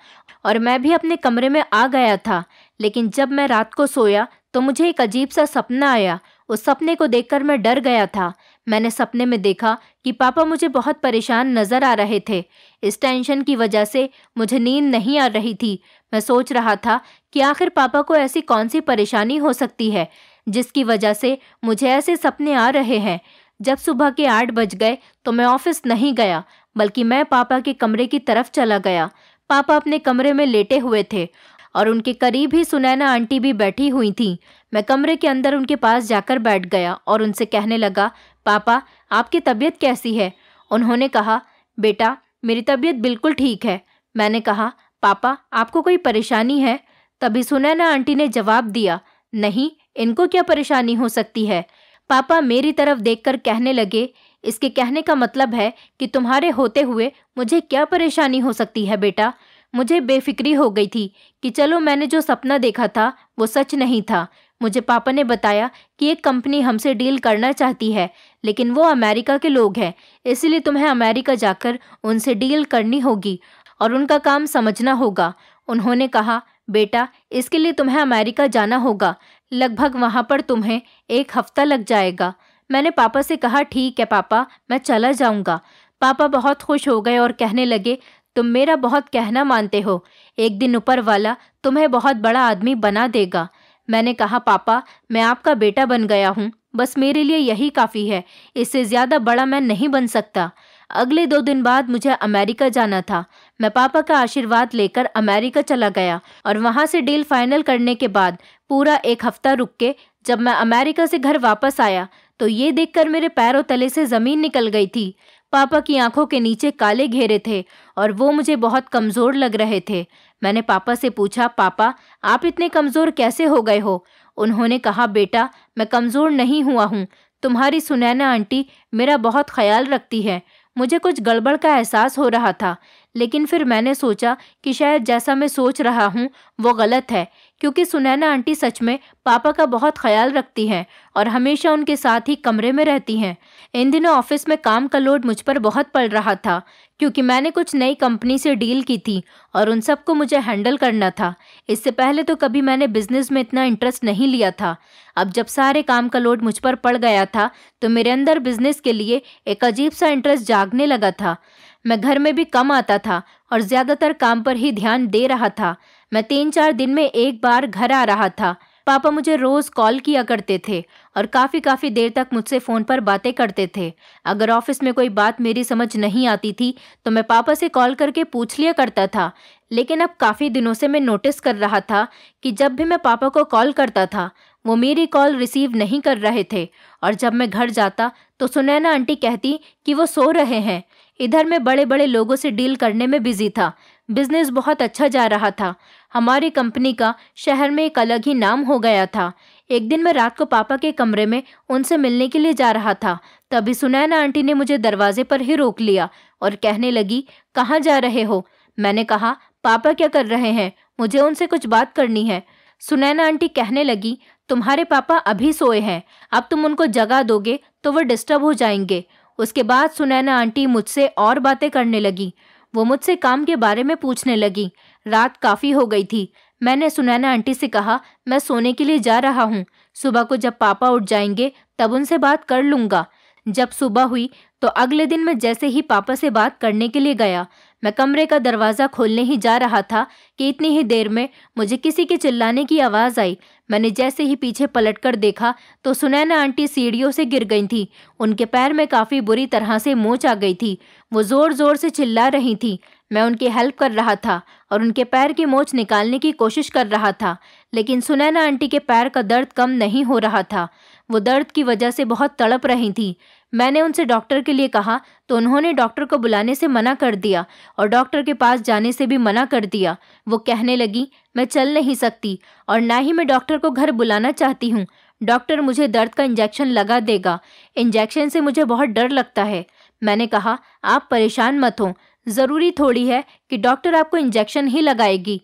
और मैं भी अपने कमरे में आ गया था। लेकिन जब मैं रात को सोया तो मुझे एक अजीब सा सपना आया। उस सपने को देखकर मैं डर गया था। मैंने सपने में देखा कि पापा मुझे बहुत परेशान नजर आ रहे थे। इस टेंशन की वजह से मुझे नींद नहीं आ रही थी। मैं सोच रहा था कि आखिर पापा को ऐसी कौन सी परेशानी हो सकती है जिसकी वजह से मुझे ऐसे सपने आ रहे हैं। जब सुबह के 8 बज गए तो मैं ऑफिस नहीं गया, बल्कि मैं पापा के कमरे की तरफ चला गया। पापा अपने कमरे में लेटे हुए थे और उनके करीब ही सुनैना आंटी भी बैठी हुई थी। मैं कमरे के अंदर उनके पास जाकर बैठ गया और उनसे कहने लगा, पापा आपकी तबीयत कैसी है? उन्होंने कहा, बेटा मेरी तबीयत बिल्कुल ठीक है। मैंने कहा, पापा आपको कोई परेशानी है? तभी सुनैना आंटी ने जवाब दिया, नहीं, इनको क्या परेशानी हो सकती है? पापा मेरी तरफ देखकर कहने लगे, इसके कहने का मतलब है कि तुम्हारे होते हुए मुझे क्या परेशानी हो सकती है बेटा? मुझे बेफिक्री हो गई थी कि चलो मैंने जो सपना देखा था वो सच नहीं था। मुझे पापा ने बताया कि एक कंपनी हमसे डील करना चाहती है, लेकिन वो अमेरिका के लोग हैं, इसलिए तुम्हें अमेरिका जाकर उनसे डील करनी होगी और उनका काम समझना होगा। उन्होंने कहा, बेटा इसके लिए तुम्हें अमेरिका जाना होगा, लगभग वहाँ पर तुम्हें 1 हफ्ता लग जाएगा। मैंने पापा से कहा, ठीक है पापा, मैं चला जाऊँगा। पापा बहुत खुश हो गए और कहने लगे, तुम मेरा बहुत कहना मानते हो, एक दिन ऊपर वाला तुम्हें बहुत बड़ा आदमी बना देगा। मैंने कहा, पापा मैं आपका बेटा बन गया हूँ, बस मेरे लिए यही काफ़ी है, इससे ज़्यादा बड़ा मैं नहीं बन सकता। अगले 2 दिन बाद मुझे अमेरिका जाना था। मैं पापा का आशीर्वाद लेकर अमेरिका चला गया और वहाँ से डील फाइनल करने के बाद पूरा 1 हफ्ता रुक के जब मैं अमेरिका से घर वापस आया तो ये देखकर मेरे पैरों तले से ज़मीन निकल गई थी। पापा की आंखों के नीचे काले घेरे थे और वो मुझे बहुत कमज़ोर लग रहे थे। मैंने पापा से पूछा, पापा आप इतने कमज़ोर कैसे हो गए हो? उन्होंने कहा, बेटा मैं कमज़ोर नहीं हुआ हूँ। तुम्हारी सुनैना आंटी मेरा बहुत ख्याल रखती है। मुझे कुछ गड़बड़ का एहसास हो रहा था, लेकिन फिर मैंने सोचा कि शायद जैसा मैं सोच रहा हूँ वो गलत है, क्योंकि सुनैना आंटी सच में पापा का बहुत ख्याल रखती हैं और हमेशा उनके साथ ही कमरे में रहती हैं। इन दिनों ऑफिस में काम का लोड मुझ पर बहुत पड़ रहा था, क्योंकि मैंने कुछ नई कंपनी से डील की थी और उन सबको मुझे हैंडल करना था। इससे पहले तो कभी मैंने बिजनेस में इतना इंटरेस्ट नहीं लिया था। अब जब सारे काम का लोड मुझ पर पड़ गया था तो मेरे अंदर बिजनेस के लिए एक अजीब सा इंटरेस्ट जागने लगा था। मैं घर में भी कम आता था और ज़्यादातर काम पर ही ध्यान दे रहा था। मैं 3-4 दिन में एक बार घर आ रहा था। पापा मुझे रोज़ कॉल किया करते थे और काफ़ी देर तक मुझसे फ़ोन पर बातें करते थे। अगर ऑफिस में कोई बात मेरी समझ नहीं आती थी तो मैं पापा से कॉल करके पूछ लिया करता था। लेकिन अब काफ़ी दिनों से मैं नोटिस कर रहा था कि जब भी मैं पापा को कॉल करता था वो मेरी कॉल रिसीव नहीं कर रहे थे, और जब मैं घर जाता तो सुनैना आंटी कहती कि वो सो रहे हैं। इधर मैं बड़े बड़े लोगों से डील करने में बिजी था। बिजनेस बहुत अच्छा जा रहा था। हमारी कंपनी का शहर में एक अलग ही नाम हो गया था। एक दिन मैं रात को पापा के कमरे में उनसे मिलने के लिए जा रहा था, तभी सुनैना आंटी ने मुझे दरवाजे पर ही रोक लिया और कहने लगी, कहाँ जा रहे हो? मैंने कहा, पापा क्या कर रहे हैं, मुझे उनसे कुछ बात करनी है। सुनैना आंटी कहने लगी, तुम्हारे पापा अभी सोए हैं, अब तुम उनको जगा दोगे तो वो डिस्टर्ब हो जाएंगे। उसके बाद सुनैना आंटी मुझसे और बातें करने लगी। वो मुझसे काम के बारे में पूछने लगी। रात काफ़ी हो गई थी। मैंने सुनैना आंटी से कहा, मैं सोने के लिए जा रहा हूँ, सुबह को जब पापा उठ जाएंगे तब उनसे बात कर लूँगा। जब सुबह हुई तो अगले दिन मैं जैसे ही पापा से बात करने के लिए गया, मैं कमरे का दरवाज़ा खोलने ही जा रहा था कि इतनी ही देर में मुझे किसी के चिल्लाने की आवाज़ आई। मैंने जैसे ही पीछे पलटकर देखा तो सुनैना आंटी सीढ़ियों से गिर गई थी। उनके पैर में काफ़ी बुरी तरह से मोच आ गई थी। वो ज़ोर ज़ोर से चिल्ला रही थी। मैं उनकी हेल्प कर रहा था और उनके पैर की मोच निकालने की कोशिश कर रहा था, लेकिन सुनैना आंटी के पैर का दर्द कम नहीं हो रहा था। वो दर्द की वजह से बहुत तड़प रही थी। मैंने उनसे डॉक्टर के लिए कहा तो उन्होंने डॉक्टर को बुलाने से मना कर दिया और डॉक्टर के पास जाने से भी मना कर दिया। वो कहने लगी, मैं चल नहीं सकती और ना ही मैं डॉक्टर को घर बुलाना चाहती हूँ। डॉक्टर मुझे दर्द का इंजेक्शन लगा देगा। इंजेक्शन से मुझे बहुत डर लगता है। मैंने कहा, आप परेशान मत हो, ज़रूरी थोड़ी है कि डॉक्टर आपको इंजेक्शन ही लगाएगा।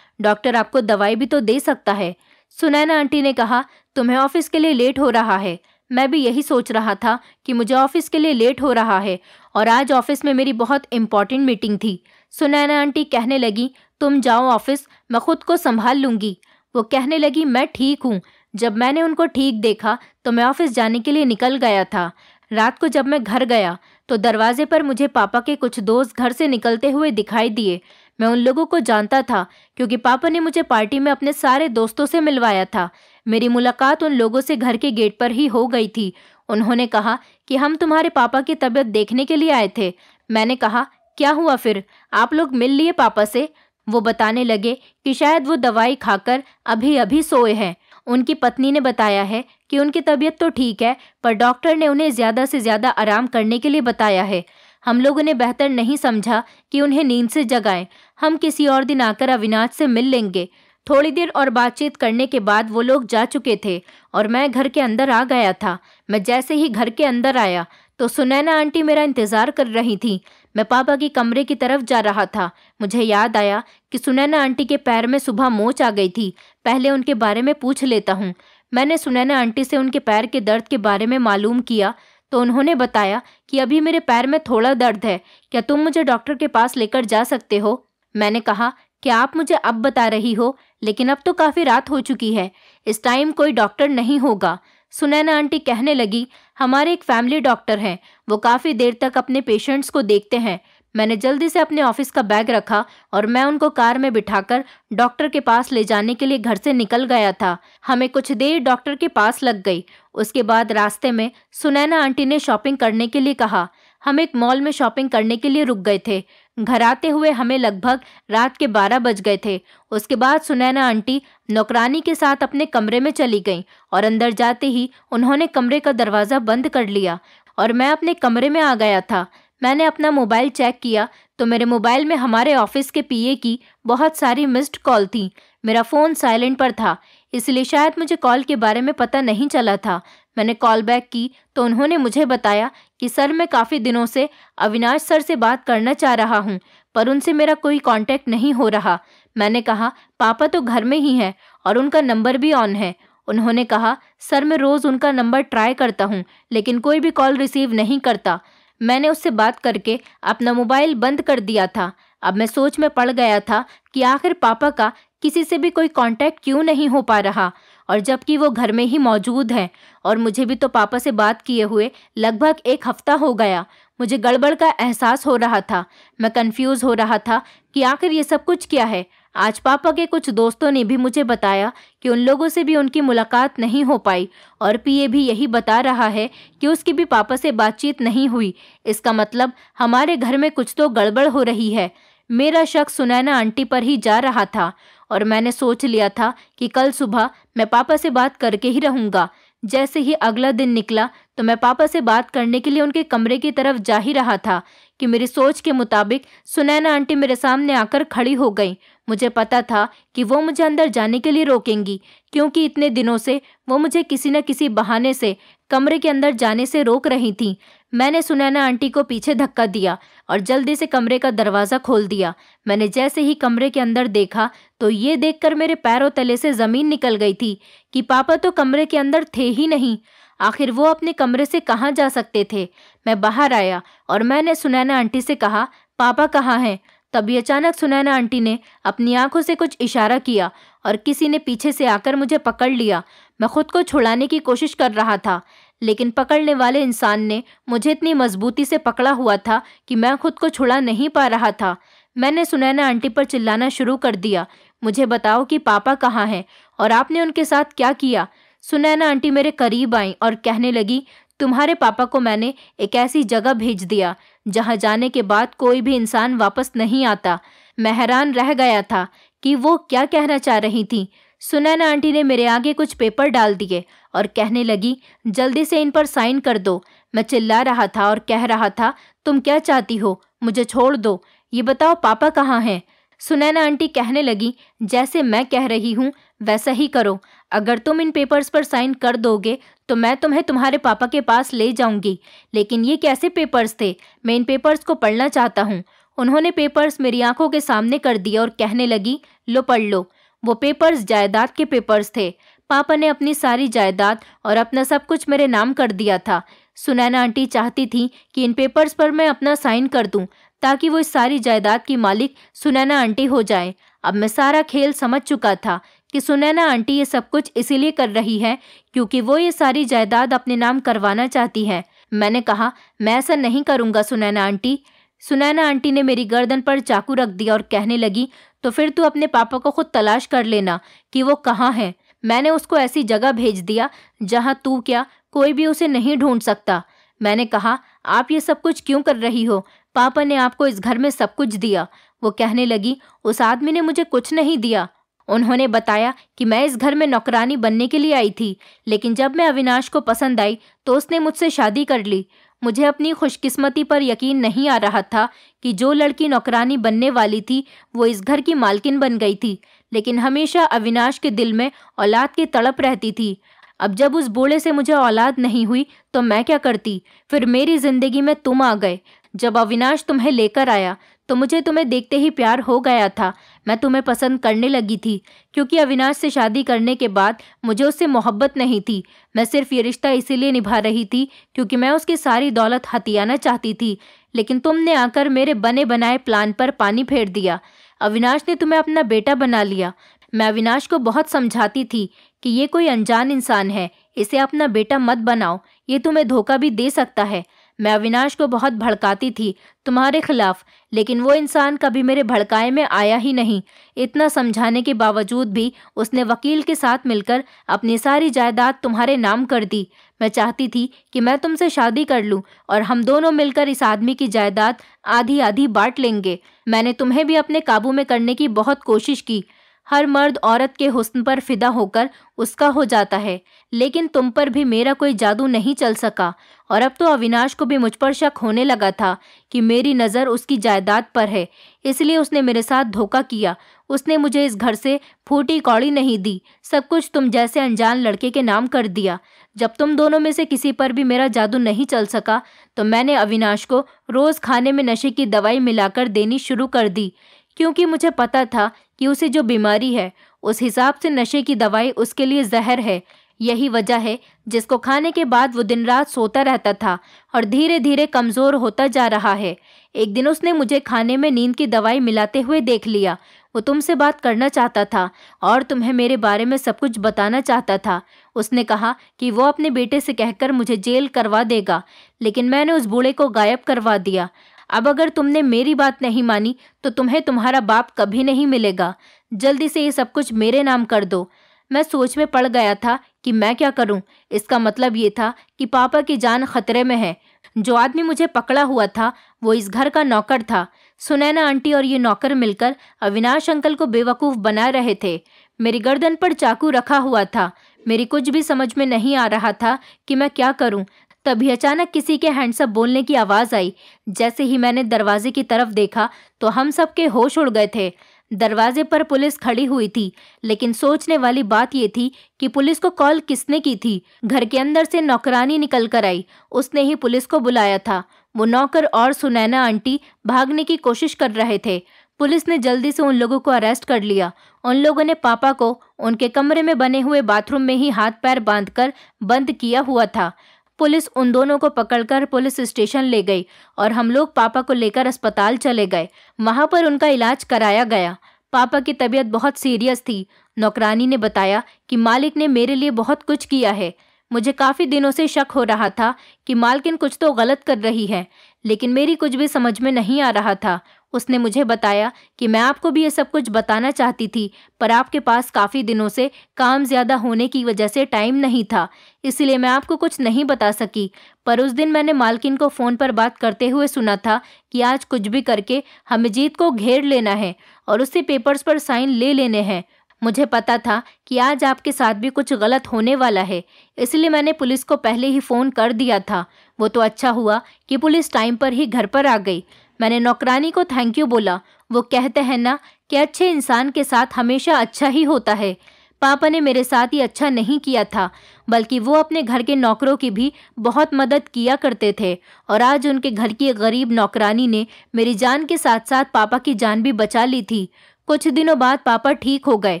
डॉक्टर आपको दवाई भी तो दे सकता है। सुनैना आंटी ने कहा, तुम्हें ऑफिस के लिए लेट हो रहा है। मैं भी यही सोच रहा था कि मुझे ऑफिस के लिए लेट हो रहा है और आज ऑफिस में मेरी बहुत इम्पॉर्टेंट मीटिंग थी। सुनैना आंटी कहने लगी, तुम जाओ ऑफिस, मैं खुद को संभाल लूँगी। वो कहने लगी, मैं ठीक हूँ। जब मैंने उनको ठीक देखा तो मैं ऑफिस जाने के लिए निकल गया था। रात को जब मैं घर गया तो दरवाजे पर मुझे पापा के कुछ दोस्त घर से निकलते हुए दिखाई दिए। मैं उन लोगों को जानता था क्योंकि पापा ने मुझे पार्टी में अपने सारे दोस्तों से मिलवाया था। मेरी मुलाकात उन लोगों से घर के गेट पर ही हो गई थी। उन्होंने कहा कि हम तुम्हारे पापा की तबीयत देखने के लिए आए थे। मैंने कहा, क्या हुआ फिर, आप लोग मिल लिए पापा से? वो बताने लगे कि शायद वो दवाई खाकर अभी अभी सोए हैं। उनकी पत्नी ने बताया है कि उनकी तबीयत तो ठीक है, पर डॉक्टर ने उन्हें ज़्यादा से ज़्यादा आराम करने के लिए बताया है। हम लोगों ने बेहतर नहीं समझा कि उन्हें नींद से जगाएं। हम किसी और दिन आकर अविनाश से मिल लेंगे। थोड़ी देर और बातचीत करने के बाद वो लोग जा चुके थे और मैं घर के अंदर आ गया था। मैं जैसे ही घर के अंदर आया तो सुनैना आंटी मेरा इंतज़ार कर रही थी। मैं पापा के कमरे की तरफ जा रहा था। मुझे याद आया कि सुनैना आंटी के पैर में सुबह मोच आ गई थी। पहले उनके बारे में पूछ लेता हूँ। मैंने सुनैना आंटी से उनके पैर के दर्द के बारे में मालूम किया तो उन्होंने बताया कि अभी मेरे पैर में थोड़ा दर्द है, क्या तुम मुझे डॉक्टर के पास लेकर जा सकते हो? मैंने कहा, क्या आप मुझे अब बता रही हो? लेकिन अब तो काफ़ी रात हो चुकी है, इस टाइम कोई डॉक्टर नहीं होगा। सुनैना आंटी कहने लगी, हमारे एक फैमिली डॉक्टर हैं, वो काफ़ी देर तक अपने पेशेंट्स को देखते हैं। मैंने जल्दी से अपने ऑफिस का बैग रखा और मैं उनको कार में बिठाकर डॉक्टर के पास ले जाने के लिए घर से निकल गया था। हमें कुछ देर डॉक्टर के पास लग गई। उसके बाद रास्ते में सुनैना आंटी ने शॉपिंग करने के लिए कहा। हम एक मॉल में शॉपिंग करने के लिए रुक गए थे। घर आते हुए हमें लगभग रात के 12 बज गए थे। उसके बाद सुनैना आंटी नौकरानी के साथ अपने कमरे में चली गईं और अंदर जाते ही उन्होंने कमरे का दरवाज़ा बंद कर लिया और मैं अपने कमरे में आ गया था। मैंने अपना मोबाइल चेक किया तो मेरे मोबाइल में हमारे ऑफिस के पीए की बहुत सारी मिस्ड कॉल थी। मेरा फ़ोन साइलेंट पर था, इसलिए शायद मुझे कॉल के बारे में पता नहीं चला था। मैंने कॉल बैक की तो उन्होंने मुझे बताया कि सर, मैं काफ़ी दिनों से अविनाश सर से बात करना चाह रहा हूँ, पर उनसे मेरा कोई कांटेक्ट नहीं हो रहा। मैंने कहा, पापा तो घर में ही हैं और उनका नंबर भी ऑन है। उन्होंने कहा, सर मैं रोज़ उनका नंबर ट्राई करता हूँ, लेकिन कोई भी कॉल रिसीव नहीं करता। मैंने उससे बात करके अपना मोबाइल बंद कर दिया था। अब मैं सोच में पड़ गया था कि आखिर पापा का किसी से भी कोई कांटेक्ट क्यों नहीं हो पा रहा, और जबकि वो घर में ही मौजूद हैं और मुझे भी तो पापा से बात किए हुए लगभग 1 हफ्ता हो गया। मुझे गड़बड़ का एहसास हो रहा था। मैं कंफ्यूज हो रहा था कि आखिर ये सब कुछ क्या है। आज पापा के कुछ दोस्तों ने भी मुझे बताया कि उन लोगों से भी उनकी मुलाकात नहीं हो पाई, और पीए भी यही बता रहा है कि उसकी भी पापा से बातचीत नहीं हुई। इसका मतलब हमारे घर में कुछ तो गड़बड़ हो रही है। मेरा शक सुनैना आंटी पर ही जा रहा था और मैंने सोच लिया था कि कल सुबह मैं पापा से बात करके ही रहूँगा। जैसे ही अगला दिन निकला तो मैं पापा से बात करने के लिए उनके कमरे की तरफ जा ही रहा था कि मेरी सोच के मुताबिक सुनैना आंटी मेरे सामने आकर खड़ी हो गई। मुझे पता था कि वो मुझे अंदर जाने के लिए रोकेंगी, क्योंकि इतने दिनों से वो मुझे किसी न किसी बहाने से कमरे के अंदर जाने से रोक रही थी। मैंने सुनैना आंटी को पीछे धक्का दिया और जल्दी से कमरे का दरवाज़ा खोल दिया। मैंने जैसे ही कमरे के अंदर देखा तो ये देखकर मेरे पैरों तले से ज़मीन निकल गई थी कि पापा तो कमरे के अंदर थे ही नहीं। आखिर वो अपने कमरे से कहाँ जा सकते थे। मैं बाहर आया और मैंने सुनैना आंटी से कहा, पापा कहाँ हैं? तभी अचानक सुनैना आंटी ने अपनी आंखों से कुछ इशारा किया और किसी ने पीछे से आकर मुझे पकड़ लिया। मैं खुद को छुड़ाने की कोशिश कर रहा था, लेकिन पकड़ने वाले इंसान ने मुझे इतनी मजबूती से पकड़ा हुआ था कि मैं खुद को छुड़ा नहीं पा रहा था। मैंने सुनैना आंटी पर चिल्लाना शुरू कर दिया, मुझे बताओ कि पापा कहाँ हैं और आपने उनके साथ क्या किया? सुनैना आंटी मेरे करीब आई और कहने लगी, तुम्हारे पापा को मैंने एक ऐसी जगह भेज दिया जहां जाने के बाद कोई भी इंसान वापस नहीं आता। मैं हैरान रह गया था कि वो क्या कहना चाह रही थी। सुनैना आंटी ने मेरे आगे कुछ पेपर डाल दिए और कहने लगी, जल्दी से इन पर साइन कर दो। मैं चिल्ला रहा था और कह रहा था, तुम क्या चाहती हो? मुझे छोड़ दो। ये बताओ पापा कहाँ हैं? सुनैना आंटी कहने लगी, जैसे मैं कह रही हूँ वैसा ही करो। अगर तुम इन पेपर्स पर साइन कर दोगे तो मैं तुम्हें तुम्हारे पापा के पास ले जाऊंगी। लेकिन ये कैसे पेपर्स थे? मैं इन पेपर्स को पढ़ना चाहता हूँ। उन्होंने पेपर्स मेरी आंखों के सामने कर दिए और कहने लगी, लो पढ़ लो। वो पेपर्स जायदाद के पेपर्स थे। पापा ने अपनी सारी जायदाद और अपना सब कुछ मेरे नाम कर दिया था। सुनैना आंटी चाहती थी कि इन पेपर्स पर मैं अपना साइन कर दूं, ताकि वो इस सारी जायदाद की मालिक सुनैना आंटी हो जाए। अब मैं सारा खेल समझ चुका था कि सुनैना आंटी ये सब कुछ इसीलिए कर रही है क्योंकि वो ये सारी जायदाद अपने नाम करवाना चाहती है। मैंने कहा, मैं ऐसा नहीं करूँगा सुनैना आंटी। सुनैना आंटी ने मेरी गर्दन पर चाकू रख दिया और कहने लगी, तो फिर तू अपने पापा को खुद तलाश कर लेना कि वो कहाँ हैं। मैंने उसको ऐसी जगह भेज दिया जहाँ तू क्या कोई भी उसे नहीं ढूंढ सकता। मैंने कहा, आप ये सब कुछ क्यों कर रही हो? पापा ने आपको इस घर में सब कुछ दिया। वो कहने लगी, उस आदमी ने मुझे कुछ नहीं दिया। उन्होंने बताया कि मैं इस घर में नौकरानी बनने के लिए आई थी, लेकिन जब मैं अविनाश को पसंद आई तो उसने मुझसे शादी कर ली। मुझे अपनी खुशकिस्मती पर यकीन नहीं आ रहा था कि जो लड़की नौकरानी बनने वाली थी वो इस घर की मालकिन बन गई थी। लेकिन हमेशा अविनाश के दिल में औलाद की तड़प रहती थी। अब जब उस बूढ़े से मुझे औलाद नहीं हुई तो मैं क्या करती? फिर मेरी जिंदगी में तुम आ गए। जब अविनाश तुम्हें लेकर आया तो मुझे तुम्हें देखते ही प्यार हो गया था। मैं तुम्हें पसंद करने लगी थी क्योंकि अविनाश से शादी करने के बाद मुझे उससे मोहब्बत नहीं थी। मैं सिर्फ ये रिश्ता इसीलिए निभा रही थी क्योंकि मैं उसकी सारी दौलत हथियाना चाहती थी। लेकिन तुमने आकर मेरे बने बनाए प्लान पर पानी फेर दिया। अविनाश ने तुम्हें अपना बेटा बना लिया। मैं अविनाश को बहुत समझाती थी कि ये कोई अनजान इंसान है, इसे अपना बेटा मत बनाओ, ये तुम्हें धोखा भी दे सकता है। मैं अविनाश को बहुत भड़काती थी तुम्हारे खिलाफ, लेकिन वो इंसान कभी मेरे भड़काए में आया ही नहीं। इतना समझाने के बावजूद भी उसने वकील के साथ मिलकर अपनी सारी जायदाद तुम्हारे नाम कर दी। मैं चाहती थी कि मैं तुमसे शादी कर लूं और हम दोनों मिलकर इस आदमी की जायदाद आधी आधी बांट लेंगे। मैंने तुम्हें भी अपने काबू में करने की बहुत कोशिश की। हर मर्द औरत के हुस्न पर फिदा होकर उसका हो जाता है, लेकिन तुम पर भी मेरा कोई जादू नहीं चल सका। और अब तो अविनाश को भी मुझ पर शक होने लगा था कि मेरी नज़र उसकी जायदाद पर है, इसलिए उसने मेरे साथ धोखा किया। उसने मुझे इस घर से फूटी कौड़ी नहीं दी, सब कुछ तुम जैसे अनजान लड़के के नाम कर दिया। जब तुम दोनों में से किसी पर भी मेरा जादू नहीं चल सका तो मैंने अविनाश को रोज़ खाने में नशे की दवाई मिलाकर देनी शुरू कर दी, क्योंकि मुझे पता था कि उसे जो बीमारी है उस हिसाब से नशे की दवाई उसके लिए जहर है। यही वजह है जिसको खाने के बाद वो दिन रात सोता रहता था और धीरे धीरे कमज़ोर होता जा रहा है। एक दिन उसने मुझे खाने में नींद की दवाई मिलाते हुए देख लिया। वो तुमसे बात करना चाहता था और तुम्हें मेरे बारे में सब कुछ बताना चाहता था। उसने कहा कि वो अपने बेटे से कहकर मुझे जेल करवा देगा, लेकिन मैंने उस बूढ़े को गायब करवा दिया। अब अगर तुमने मेरी बात नहीं मानी तो तुम्हें तुम्हारा बाप कभी नहीं मिलेगा। जल्दी से ये सब कुछ मेरे नाम कर दो। मैं सोच में पड़ गया था कि मैं क्या करूं। इसका मतलब ये था कि पापा की जान खतरे में है। जो आदमी मुझे पकड़ा हुआ था वो इस घर का नौकर था। सुनैना आंटी और ये नौकर मिलकर अविनाश अंकल को बेवकूफ़ बना रहे थे। मेरी गर्दन पर चाकू रखा हुआ था। मेरी कुछ भी समझ में नहीं आ रहा था कि मैं क्या करूं। तभी अचानक किसी के हैंड्स अप बोलने की आवाज़ आई। जैसे ही मैंने दरवाजे की तरफ देखा तो हम सब के होश उड़ गए थे। दरवाजे पर पुलिस खड़ी हुई थी, लेकिन सोचने वाली बात ये थी कि पुलिस को कॉल किसने की थी। घर के अंदर से नौकरानी निकल कर आई, उसने ही पुलिस को बुलाया था। वो नौकर और सुनैना आंटी भागने की कोशिश कर रहे थे। पुलिस ने जल्दी से उन लोगों को अरेस्ट कर लिया। उन लोगों ने पापा को उनके कमरे में बने हुए बाथरूम में ही हाथ पैर बांधकर बंद किया हुआ था। पुलिस उन दोनों को पकड़कर पुलिस स्टेशन ले गई और हम लोग पापा को लेकर अस्पताल चले गए। वहां पर उनका इलाज कराया गया। पापा की तबीयत बहुत सीरियस थी। नौकरानी ने बताया कि मालिक ने मेरे लिए बहुत कुछ किया है। मुझे काफ़ी दिनों से शक हो रहा था कि मालकिन कुछ तो गलत कर रही है, लेकिन मेरी कुछ भी समझ में नहीं आ रहा था। उसने मुझे बताया कि मैं आपको भी ये सब कुछ बताना चाहती थी, पर आपके पास काफ़ी दिनों से काम ज़्यादा होने की वजह से टाइम नहीं था, इसलिए मैं आपको कुछ नहीं बता सकी। पर उस दिन मैंने मालकिन को फ़ोन पर बात करते हुए सुना था कि आज कुछ भी करके हमें जीत को घेर लेना है और उससे पेपर्स पर साइन ले लेने हैं। मुझे पता था कि आज आपके साथ भी कुछ गलत होने वाला है, इसलिए मैंने पुलिस को पहले ही फ़ोन कर दिया था। वो तो अच्छा हुआ कि पुलिस टाइम पर ही घर पर आ गई। मैंने नौकरानी को थैंक यू बोला। वो कहते हैं ना कि अच्छे इंसान के साथ हमेशा अच्छा ही होता है। पापा ने मेरे साथ ही अच्छा नहीं किया था, बल्कि वो अपने घर के नौकरों की भी बहुत मदद किया करते थे और आज उनके घर की एक गरीब नौकरानी ने मेरी जान के साथ साथ पापा की जान भी बचा ली थी। कुछ दिनों बाद पापा ठीक हो गए।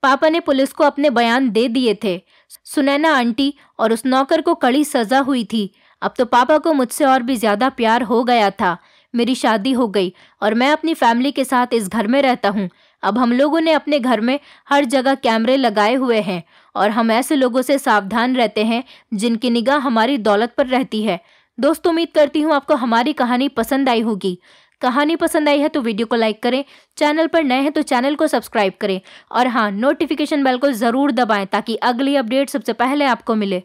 पापा ने पुलिस को अपने बयान दे दिए थे। सुनैना आंटी और उस नौकर को कड़ी सज़ा हुई थी। अब तो पापा को मुझसे और भी ज़्यादा प्यार हो गया था। मेरी शादी हो गई और मैं अपनी फैमिली के साथ इस घर में रहता हूँ। अब हम लोगों ने अपने घर में हर जगह कैमरे लगाए हुए हैं और हम ऐसे लोगों से सावधान रहते हैं जिनकी निगाह हमारी दौलत पर रहती है। दोस्तों, उम्मीद करती हूँ आपको हमारी कहानी पसंद आई होगी। कहानी पसंद आई है तो वीडियो को लाइक करें, चैनल पर नए हैं तो चैनल को सब्सक्राइब करें और हाँ, नोटिफिकेशन बेल को ज़रूर दबाएं ताकि अगली अपडेट सबसे पहले आपको मिले।